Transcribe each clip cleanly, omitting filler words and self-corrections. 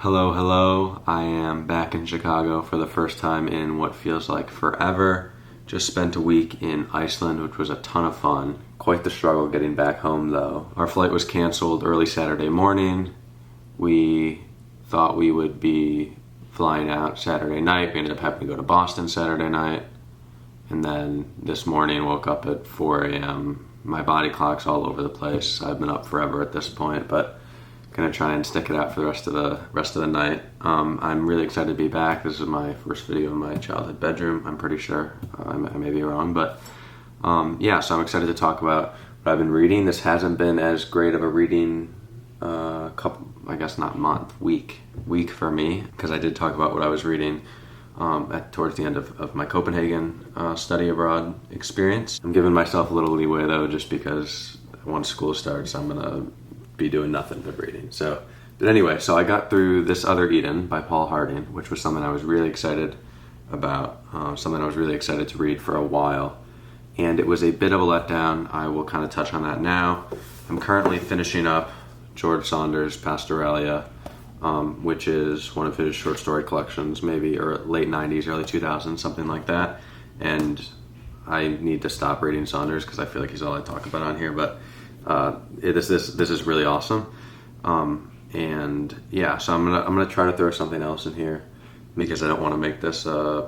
Hello, hello. I am back in Chicago for the first time in what feels like forever. Just spent a week in Iceland, which was a ton of fun. Quite the struggle getting back home, though. Our flight was canceled early Saturday morning. We thought we would be flying out Saturday night. We ended up having to go to Boston Saturday night. And then this morning, woke up at 4 a.m. My body clock's all over the place. I've been up forever at this point, but gonna try and stick it out for the rest of the night. I'm really excited to be back. This is my first video in my childhood bedroom. I'm pretty sure. I may be wrong, but yeah. So I'm excited to talk about what I've been reading. This hasn't been as great of a reading week for me, because I did talk about what I was reading towards the end of my Copenhagen study abroad experience. I'm giving myself a little leeway though, just because once school starts, I'm gonna be doing nothing but reading. But anyway, so I got through This Other Eden by Paul Harding, which was something I was really excited about, something I was really excited to read for a while. And it was a bit of a letdown. I will kind of touch on that now. I'm currently finishing up George Saunders' Pastoralia, which is one of his short story collections, maybe or late 90s, early 2000s, something like that. And I need to stop reading Saunders because I feel like he's all I talk about on here, but this is really awesome. And yeah, so I'm gonna try to throw something else in here because I don't want to make this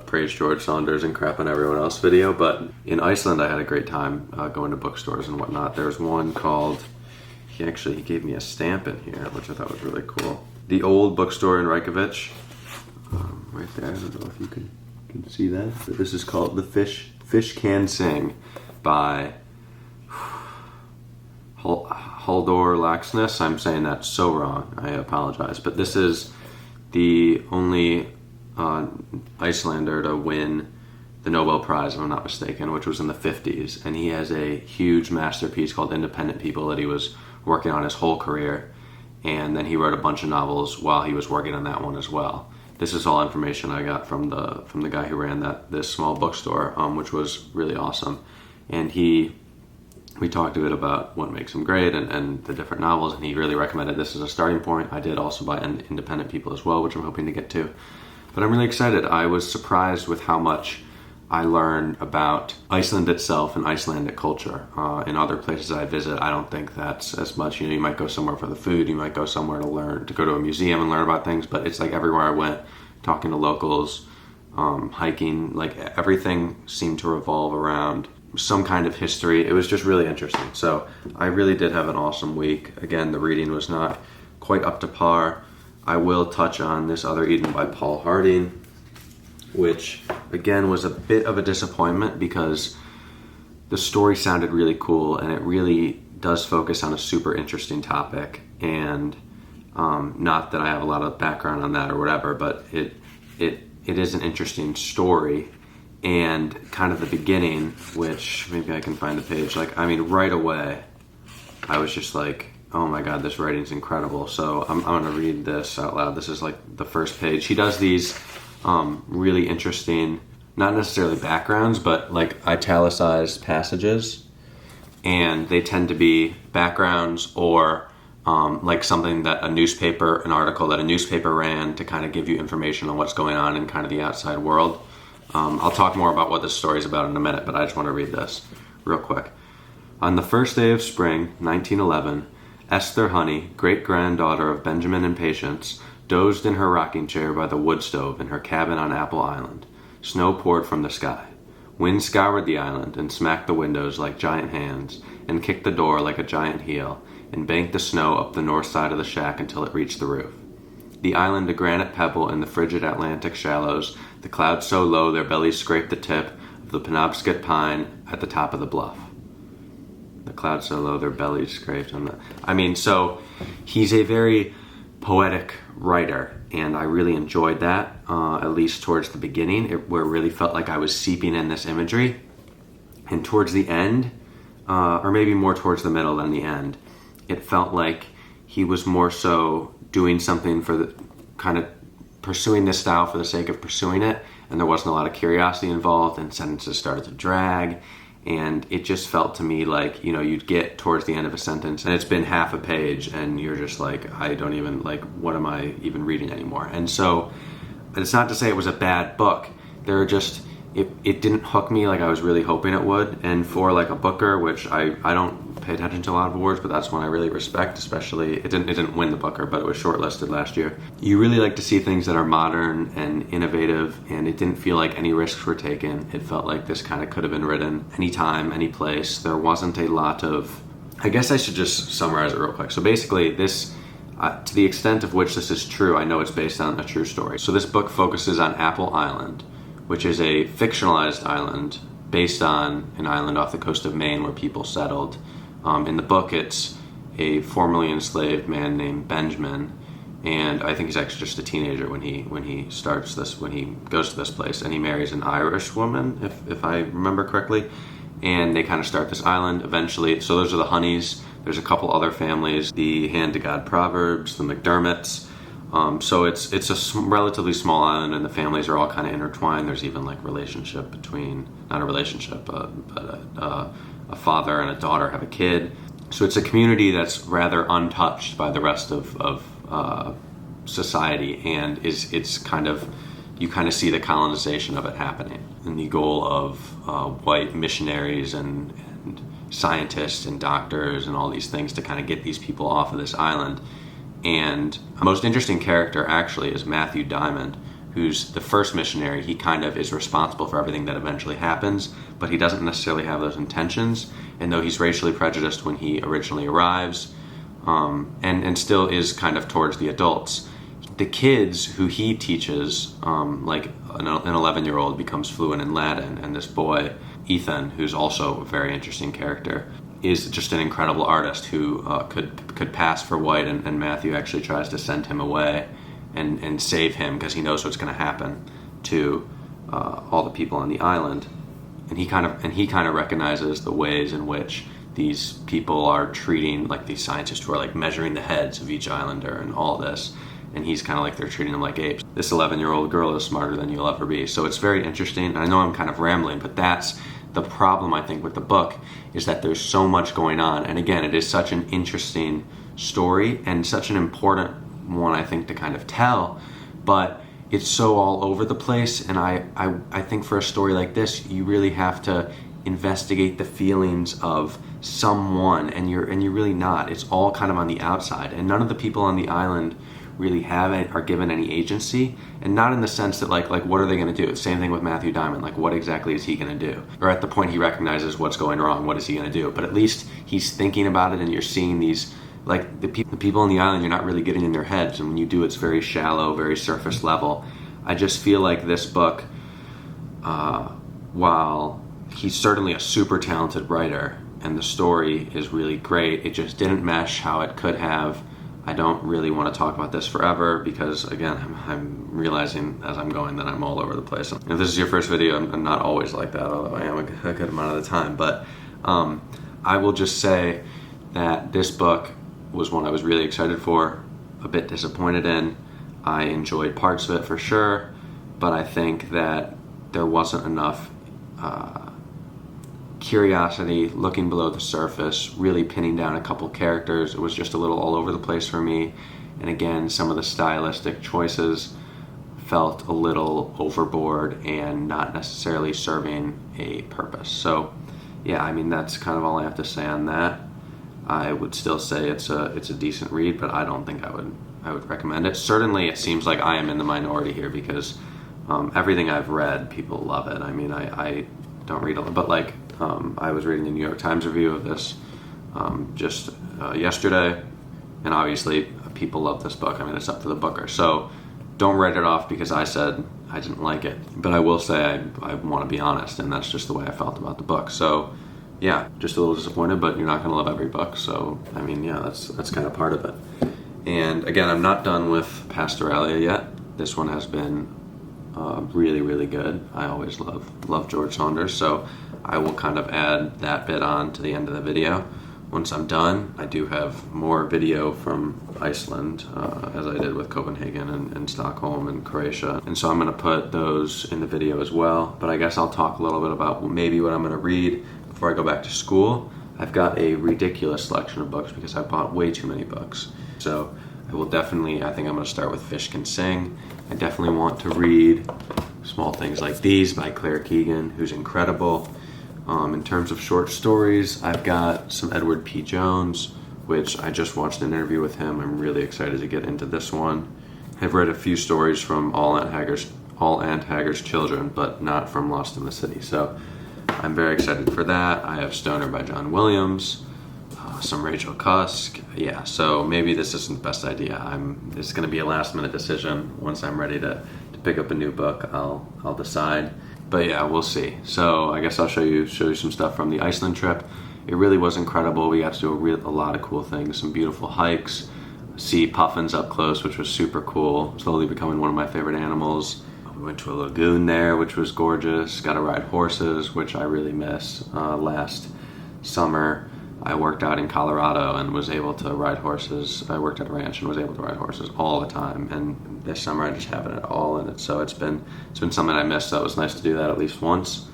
praise George Saunders and crap on everyone else video. But in Iceland, I had a great time going to bookstores and whatnot. There's one called, he gave me a stamp in here, which I thought was really cool. The Old Bookstore in Reykjavik, right there. I don't know if you can see that, but this is called The Fish Can Sing by Halldór Laxness. I'm saying that so wrong. I apologize. But this is the only Icelander to win the Nobel Prize, if I'm not mistaken, which was in the 50s. And he has a huge masterpiece called Independent People that he was working on his whole career. And then he wrote a bunch of novels while he was working on that one as well. This is all information I got from the guy who ran this small bookstore, which was really awesome. And we talked a bit about what makes him great and the different novels, and he really recommended this as a starting point. I did also buy Independent People as well, which I'm hoping to get to. But I'm really excited. I was surprised with how much I learned about Iceland itself and Icelandic culture. In other places I visit, I don't think that's as much. You might go somewhere for the food, you might go somewhere to go to a museum and learn about things, but it's like everywhere I went, talking to locals, hiking, like everything seemed to revolve around some kind of history. It was just really interesting. So I really did have an awesome week. Again, the reading was not quite up to par. I will touch on This Other Eden by Paul Harding, which again was a bit of a disappointment because the story sounded really cool and it really does focus on a super interesting topic. And not that I have a lot of background on that or whatever, but it is an interesting story. And kind of the beginning, which maybe I can find the page, right away, I was just like, oh my God, this writing's incredible. So I'm going to read this out loud. This is like the first page. He does these really interesting, not necessarily backgrounds, but like italicized passages. And they tend to be backgrounds or like something that an article that a newspaper ran to kind of give you information on what's going on in kind of the outside world. I'll talk more about what this story is about in a minute, but I just want to read this real quick. On the first day of spring, 1911, Esther Honey, great-granddaughter of Benjamin and Patience, dozed in her rocking chair by the wood stove in her cabin on Apple Island. Snow poured from the sky. Wind scoured the island and smacked the windows like giant hands, and kicked the door like a giant heel, and banked the snow up the north side of the shack until it reached the roof. The island a granite pebble in the frigid Atlantic shallows, the clouds so low their bellies scraped the tip of the Penobscot pine at the top of the bluff. The clouds so low their bellies scraped on the... So he's a very poetic writer, and I really enjoyed that, at least towards the beginning, where it really felt like I was seeping in this imagery. And towards the end, or maybe more towards the middle than the end, it felt like he was more so doing something for the kind of pursuing this style for the sake of pursuing it, and there wasn't a lot of curiosity involved, and sentences started to drag, And it just felt to me like, you'd get towards the end of a sentence and it's been half a page and you're just like, I don't even, like, what am I even reading anymore? And so it's not to say it was a bad book. There are just, it didn't hook me like I was really hoping it would. And for like a Booker, which I don't pay attention to a lot of awards, but that's one I really respect, especially, it didn't win the Booker, but it was shortlisted last year. You really like to see things that are modern and innovative, and it didn't feel like any risks were taken. It felt like this kind of could have been written anytime, any place. There wasn't a lot of, I guess I should just summarize it real quick. So basically this, to the extent of which this is true, I know it's based on a true story. So this book focuses on Apple Island, which is a fictionalized island based on an island off the coast of Maine where people settled. In the book, it's a formerly enslaved man named Benjamin, and I think he's actually just a teenager when he goes to this place, and he marries an Irish woman, if I remember correctly, and they kind of start this island eventually. So those are the Honeys. There's a couple other families, the Hand to God Proverbs, the McDermotts. So it's a relatively small island, and the families are all kind of intertwined. There's even like relationship between, not a relationship, but a father and a daughter have a kid. So it's a community that's rather untouched by the rest of society, and it's kind of, you kind of see the colonization of it happening, and the goal of white missionaries and scientists and doctors and all these things to kind of get these people off of this island. And the most interesting character actually is Matthew Diamond, who's the first missionary. He kind of is responsible for everything that eventually happens, but he doesn't necessarily have those intentions. And though he's racially prejudiced when he originally arrives, and still is kind of towards the adults, the kids who he teaches, like an 11-year-old becomes fluent in Latin, and this boy, Ethan, who's also a very interesting character, is just an incredible artist who could pass for white, and Matthew actually tries to send him away and save him because he knows what's going to happen to all the people on the island. And he kind of recognizes the ways in which these people are treating, like these scientists who are like measuring the heads of each islander and all this. And he's kind of like, they're treating them like apes. This 11-year-old girl is smarter than you'll ever be. So it's very interesting. And I know I'm kind of rambling, but that's the problem, I think, with the book, is that there's so much going on. And again, it is such an interesting story and such an important one, I think, to kind of tell, but it's so all over the place. And I think for a story like this, you really have to investigate the feelings of someone, and you're really not. It's all kind of on the outside, and none of the people on the island really are given any agency, and not in the sense that like what are they going to do? Same thing with Matthew Diamond, like what exactly is he going to do? Or at the point he recognizes what's going wrong, what is he going to do? But at least he's thinking about it, and you're seeing these, like the people on the island, you're not really getting in their heads, and when you do, it's very shallow, very surface level. I just feel like this book, while he's certainly a super talented writer and the story is really great, it just didn't mesh how it could have. I don't really want to talk about this forever because, again, I'm realizing as I'm going that I'm all over the place. If this is your first video, I'm not always like that, although I am a good amount of the time. But I will just say that this book was one I was really excited for, a bit disappointed in. I enjoyed parts of it for sure, but I think that there wasn't enough curiosity, looking below the surface, really pinning down a couple characters. It was just a little all over the place for me. And again, some of the stylistic choices felt a little overboard and not necessarily serving a purpose. So yeah, I mean, that's kind of all I have to say on that. I would still say it's a decent read, but I don't think I would recommend it. Certainly it seems like I am in the minority here because everything I've read, people love it. I mean, I don't read a lot, but like I was reading the New York Times review of this just yesterday, and obviously people love this book. I mean, it's up to the booker. So don't write it off because I said I didn't like it. But I will say I want to be honest, and that's just the way I felt about the book. So yeah, just a little disappointed, but you're not going to love every book. So, I mean, yeah, that's kind of part of it. And again, I'm not done with Pastoralia yet. This one has been really, really good. I always love George Saunders, so I will kind of add that bit on to the end of the video. Once I'm done, I do have more video from Iceland, as I did with Copenhagen and Stockholm and Croatia. And so I'm going to put those in the video as well. But I guess I'll talk a little bit about maybe what I'm going to read before I go back to school. I've got a ridiculous selection of books because I bought way too many books. So I will definitely, I think I'm going to start with Fish Can Sing. I definitely want to read Small Things Like These by Claire Keegan, who's incredible. In terms of short stories, I've got some Edward P. Jones, which I just watched an interview with him. I'm really excited to get into this one. I've read a few stories from All Aunt Haggard's Children, but not from Lost in the City. So I'm very excited for that. I have Stoner by John Williams, some Rachel Cusk. Yeah, so maybe this isn't the best idea. It's going to be a last minute decision. Once I'm ready to pick up a new book, I'll decide. But yeah, we'll see. So I guess I'll show you some stuff from the Iceland trip. It really was incredible. We got to do a lot of cool things, some beautiful hikes, see puffins up close, which was super cool, slowly becoming one of my favorite animals. We went to a lagoon there, which was gorgeous. Got to ride horses, which I really miss. Last summer, I worked out in Colorado and was able to ride horses. I worked at a ranch and was able to ride horses all the time. And this summer, I just haven't at all. And so it's been something I missed. So it was nice to do that at least once.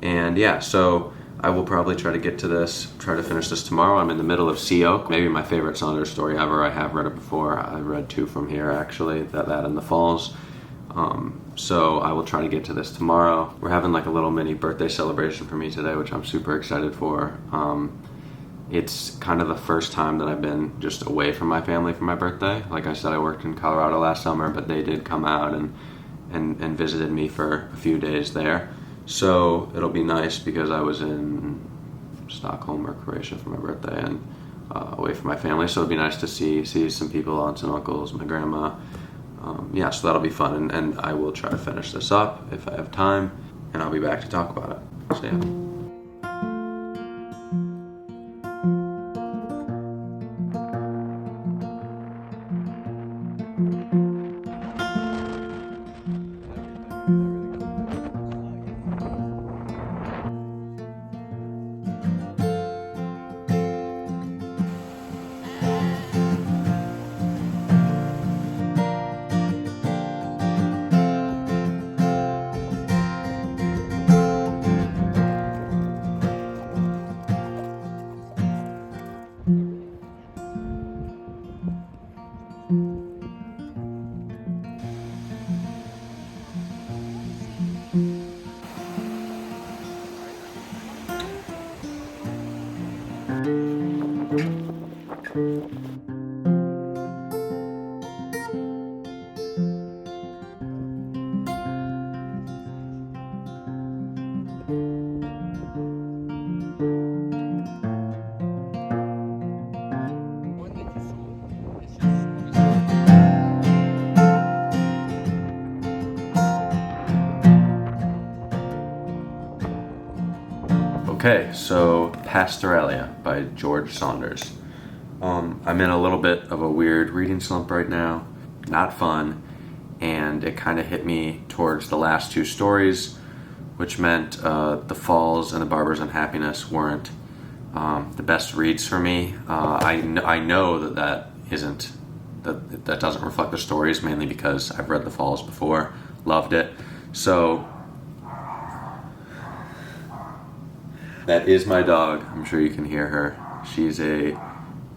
And yeah, so I will probably try to finish this tomorrow. I'm in the middle of Sea Oak, maybe my favorite Saunders story ever. I have read it before. I read 2 from here, actually, that in the Falls. So I will try to get to this tomorrow. We're having like a little mini birthday celebration for me today, which I'm super excited for. It's kind of the first time that I've been just away from my family for my birthday. Like I said, I worked in Colorado last summer, but they did come out and visited me for a few days there. So it'll be nice because I was in Stockholm or Croatia for my birthday and away from my family. So it'll be nice to see some people, aunts and uncles, my grandma. Yeah, so that'll be fun. And I will try to finish this up if I have time, and I'll be back to talk about it. So yeah. Okay, so Pastoralia by George Saunders. I'm in a little bit of a weird reading slump right now. Not fun, and it kind of hit me towards the last 2 stories, which meant The Falls and The Barber's Unhappiness weren't the best reads for me. I know that doesn't reflect the stories, mainly because I've read The Falls before, loved it. So that is my dog. I'm sure you can hear her. She's a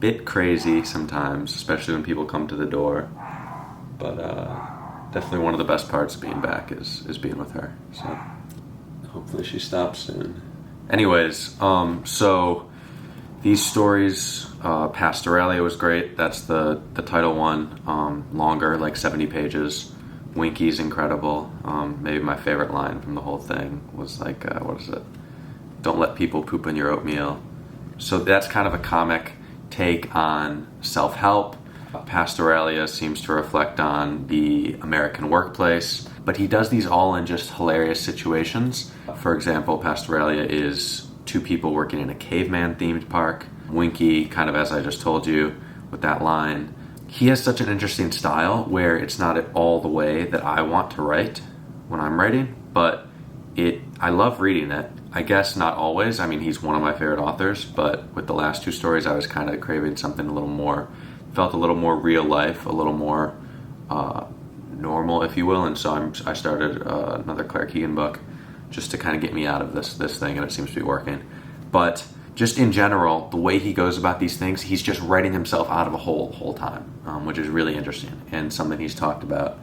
bit crazy sometimes, especially when people come to the door. But definitely one of the best parts of being back is being with her. So hopefully she stops soon. Anyways, so these stories, Pastoralia was great. That's the title one. Longer, like 70 pages. Winky's incredible. Maybe my favorite line from the whole thing was like, what is it? Don't let people poop in your oatmeal. So that's kind of a comic take on self-help. Pastoralia seems to reflect on the American workplace, but he does these all in just hilarious situations. For example, Pastoralia is 2 people working in a caveman-themed park. Winky, kind of as I just told you with that line. He has such an interesting style where it's not at all the way that I want to write when I'm writing, but I love reading it. I guess not always. I mean, he's one of my favorite authors, but with the last 2 stories, I was kind of craving something a little more, felt a little more real life, a little more normal, if you will. And so I started another Claire Keegan book just to kind of get me out of this thing, and it seems to be working. But just in general, the way he goes about these things, he's just writing himself out of a hole the whole time, which is really interesting and something he's talked about,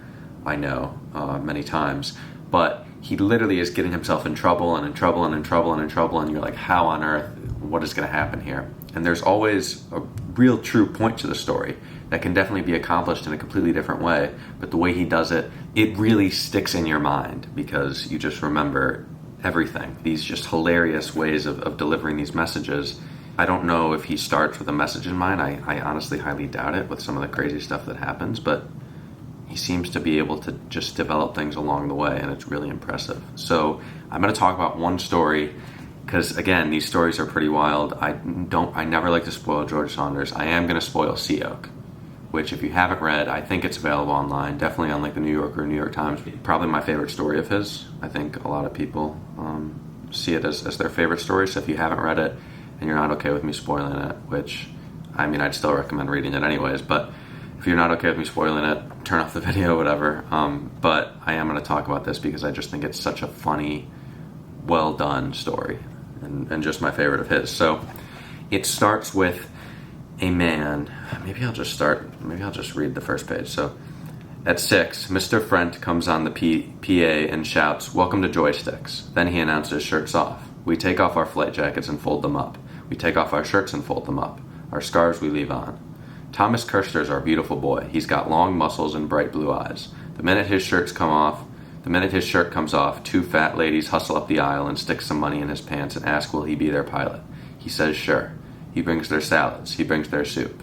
I know, many times. But he literally is getting himself in trouble and in trouble and in trouble and in trouble, and you're like, how on earth, what is going to happen here? And there's always a real true point to the story that can definitely be accomplished in a completely different way, but the way he does it, it really sticks in your mind because you just remember everything. These just hilarious ways of delivering these messages. I don't know if he starts with a message in mind. I honestly highly doubt it with some of the crazy stuff that happens, but he seems to be able to just develop things along the way, and it's really impressive. So I'm going to talk about one story because, again, these stories are pretty wild. I never like to spoil George Saunders. I am going to spoil Sea Oak, which if you haven't read, I think it's available online, definitely on like the New Yorker or New York Times. Probably my favorite story of his. I think a lot of people see it as their favorite story, so if you haven't read it and you're not okay with me spoiling it, which, I mean, I'd still recommend reading it anyways, but if you're not okay with me spoiling it, turn off the video, whatever. But I am going to talk about this because I just think it's such a funny, well done story, and just my favorite of his. So it starts with a man. Maybe I'll just read the first page. So at 6, Mr. Frent comes on the PA and shouts, "Welcome to Joysticks." Then he announces shirts off. We take off our flight jackets and fold them up. We take off our shirts and fold them up. Our scarves we leave on. Thomas Kirster's our beautiful boy. He's got long muscles and bright blue eyes. The minute his shirt comes off, 2 fat ladies hustle up the aisle and stick some money in his pants and ask will he be their pilot. He says sure. He brings their salads. He brings their soup.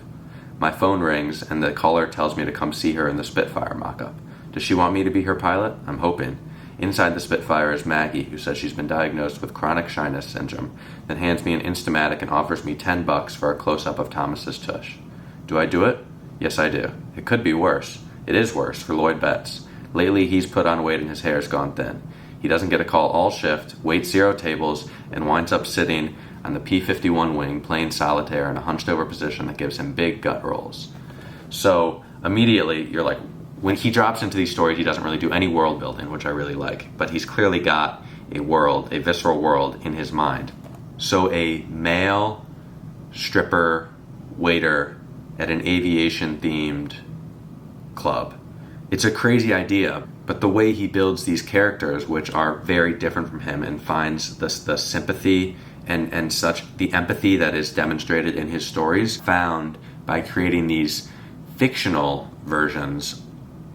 My phone rings and the caller tells me to come see her in the Spitfire mock-up. Does she want me to be her pilot? I'm hoping. Inside the Spitfire is Maggie, who says she's been diagnosed with chronic shyness syndrome, then hands me an Instamatic and offers me $10 for a close-up of Thomas's tush. Do I do it? Yes, I do. It could be worse. It is worse for Lloyd Betts. Lately, he's put on weight and his hair's gone thin. He doesn't get a call all shift, waits 0 tables, and winds up sitting on the P-51 wing playing solitaire in a hunched-over position that gives him big gut rolls. So immediately, you're like, when he drops into these stories, he doesn't really do any world building, which I really like, but he's clearly got a world, a visceral world in his mind. So a male stripper waiter at an aviation-themed club. It's a crazy idea, but the way he builds these characters, which are very different from him, and finds the sympathy and such, the empathy that is demonstrated in his stories, found by creating these fictional versions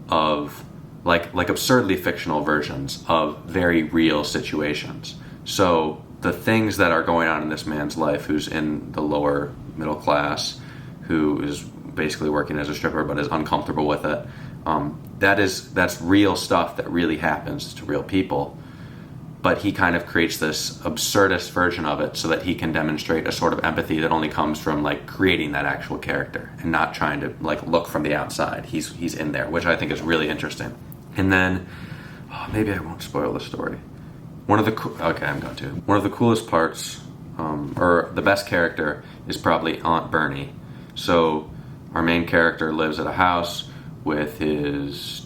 of, like absurdly fictional versions of very real situations. So the things that are going on in this man's life, who's in the lower middle class, who is basically working as a stripper but is uncomfortable with it, that's real stuff that really happens to real people. But he kind of creates this absurdist version of it so that he can demonstrate a sort of empathy that only comes from like creating that actual character and not trying to like look from the outside. He's in there, which I think is really interesting. And then, maybe I won't spoil the story. I'm going to. One of the coolest parts, or the best character, is probably Aunt Bernie. So our main character lives at a house with his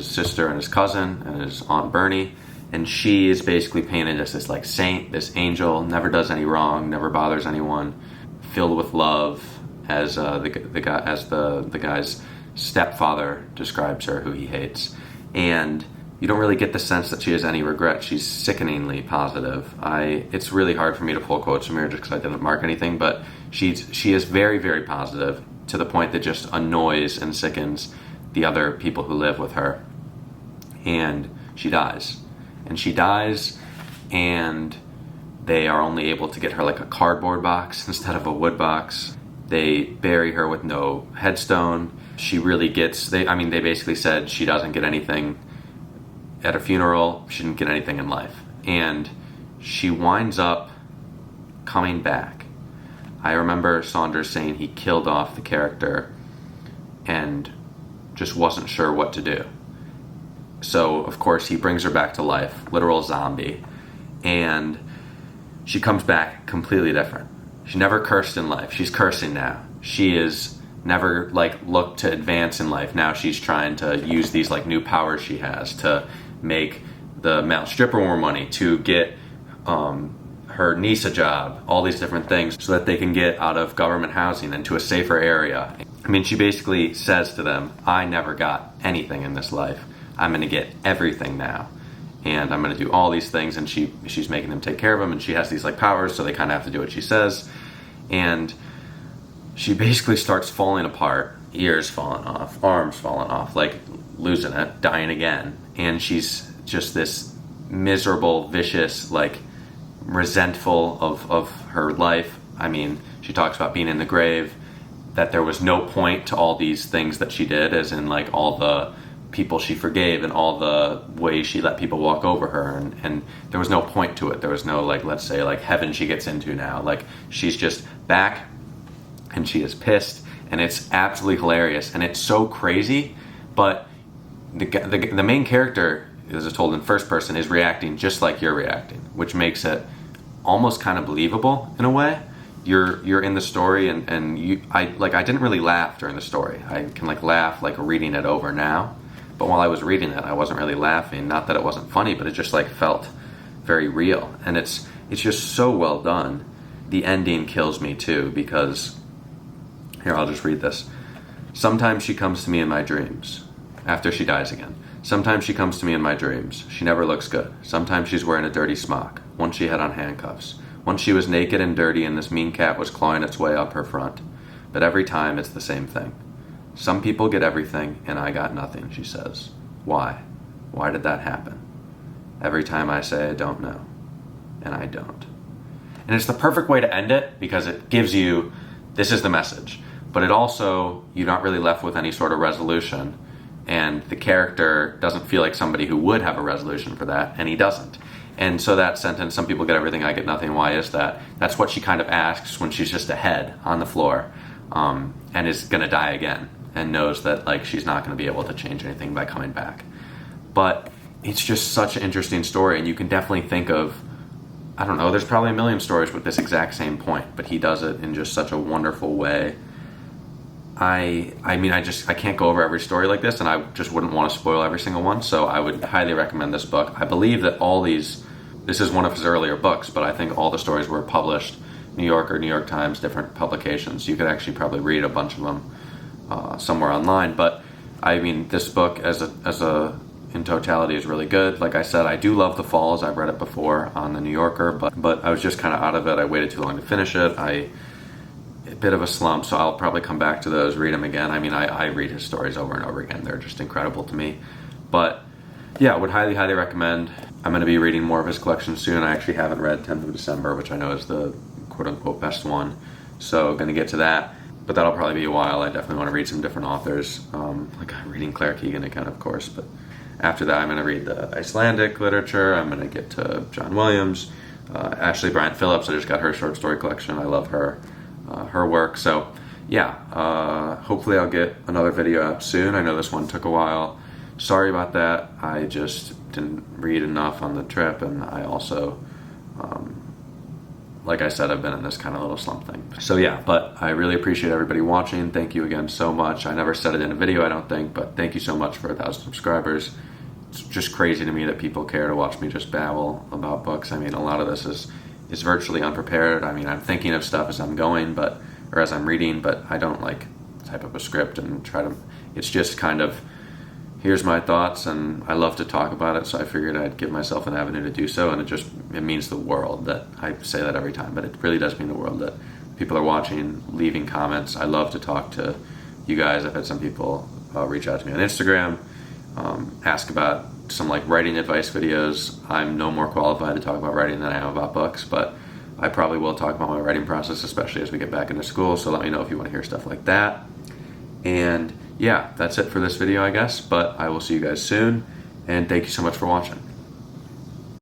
sister and his cousin and his Aunt Bernie. And she is basically painted as this like saint, this angel, never does any wrong, never bothers anyone, filled with love, as the guy's stepfather describes her, who he hates. And you don't really get the sense that she has any regret. She's sickeningly positive. It's really hard for me to pull quotes from here just because I didn't mark anything, but she is very, very positive to the point that just annoys and sickens the other people who live with her. And she dies. And they are only able to get her like a cardboard box instead of a wood box. They bury her with no headstone. She really gets, they basically said she doesn't get anything at a funeral. She didn't get anything in life. And she winds up coming back. I remember Saunders saying he killed off the character and just wasn't sure what to do. So, of course, he brings her back to life, literal zombie, and she comes back completely different. She never cursed in life. She's cursing now. She is never, looked to advance in life. Now she's trying to use these, new powers she has to make the male stripper more money, to get her niece a job, all these different things so that they can get out of government housing into a safer area. I mean, she basically says to them, I never got anything in this life. I'm going to get everything now. And I'm going to do all these things. And she's making them take care of them. And she has these like powers, so they kind of have to do what she says. And she basically starts falling apart, ears falling off, arms falling off, like losing it, dying again. And she's just this miserable, vicious, like resentful of her life. I mean, she talks about being in the grave, that there was no point to all these things that she did, as in like all the people she forgave and all the ways she let people walk over her, and there was no point to it. There was no, like, let's say like heaven she gets into now. Like, she's just back and she is pissed, and it's absolutely hilarious, and it's so crazy. But the main character, as it's told in first person, is reacting just like you're reacting, which makes it almost kind of believable in a way. You're in the story, and I didn't really laugh during the story. I can like laugh like reading it over now, but while I was reading it, I wasn't really laughing. Not that it wasn't funny, but it just like felt very real, and it's just so well done. The ending kills me too, because here, I'll just read this. Sometimes she comes to me in my dreams after she dies again. Sometimes she comes to me in my dreams. She never looks good. Sometimes she's wearing a dirty smock. Once she had on handcuffs. Once she was naked and dirty, and this mean cat was clawing its way up her front. But every time it's the same thing. Some people get everything, and I got nothing, she says. Why? Why did that happen? Every time I say I don't know. And I don't. And it's the perfect way to end it, because it gives you, this is the message. But it also, you're not really left with any sort of resolution. And the character doesn't feel like somebody who would have a resolution for that, and he doesn't. And so that sentence, some people get everything, I get nothing, why is that? That's what she kind of asks when she's just a head on the floor, and is going to die again, and knows that like she's not going to be able to change anything by coming back. But it's just such an interesting story, and you can definitely think of, I don't know, there's probably a million stories with this exact same point, but he does it in just such a wonderful way. I mean, I can't go over every story like this, and I just wouldn't want to spoil every single one, so I would highly recommend this book. I believe that this is one of his earlier books, but I think all the stories were published, New Yorker, New York Times, different publications. You could actually probably read a bunch of them somewhere online, but I mean, this book as a in totality is really good. Like I said, I do love The Falls. I've read it before on the New Yorker, but I was just kind of out of it. I waited too long to finish it. A bit of a slump, so I'll probably come back to those, read them again. I mean, I read his stories over and over again. They're just incredible to me. But yeah, I would highly, highly recommend. I'm going to be reading more of his collection soon. I actually haven't read 10th of December, which I know is the quote-unquote best one. So going to get to that, but that'll probably be a while. I definitely want to read some different authors. Like I'm reading Claire Keegan again, of course, but after that I'm going to read the Icelandic literature. I'm going to get to John Williams, Ashley Bryant Phillips. I just got her short story collection. I love her work. So yeah, hopefully I'll get another video out soon. I know this one took a while. Sorry about that. I just didn't read enough on the trip, and I also, like I said, I've been in this kind of little slump thing. So yeah, but I really appreciate everybody watching. Thank you again so much. I never said it in a video, I don't think, but thank you so much for 1,000 subscribers. It's just crazy to me that people care to watch me just babble about books. I mean, a lot of this is virtually unprepared. I mean, I'm thinking of stuff as I'm going, or as I'm reading, but I don't like type up a script and try to, it's just kind of, here's my thoughts, and I love to talk about it, so I figured I'd give myself an avenue to do so, and it means the world that I say that every time, but it really does mean the world that people are watching, leaving comments. I love to talk to you guys. I've had some people reach out to me on Instagram, ask about some like writing advice videos. I'm no more qualified to talk about writing than I am about books, but I probably will talk about my writing process, especially as we get back into school, so let me know if you want to hear stuff like that. And yeah, that's it for this video, I guess, but I will see you guys soon, and thank you so much for watching.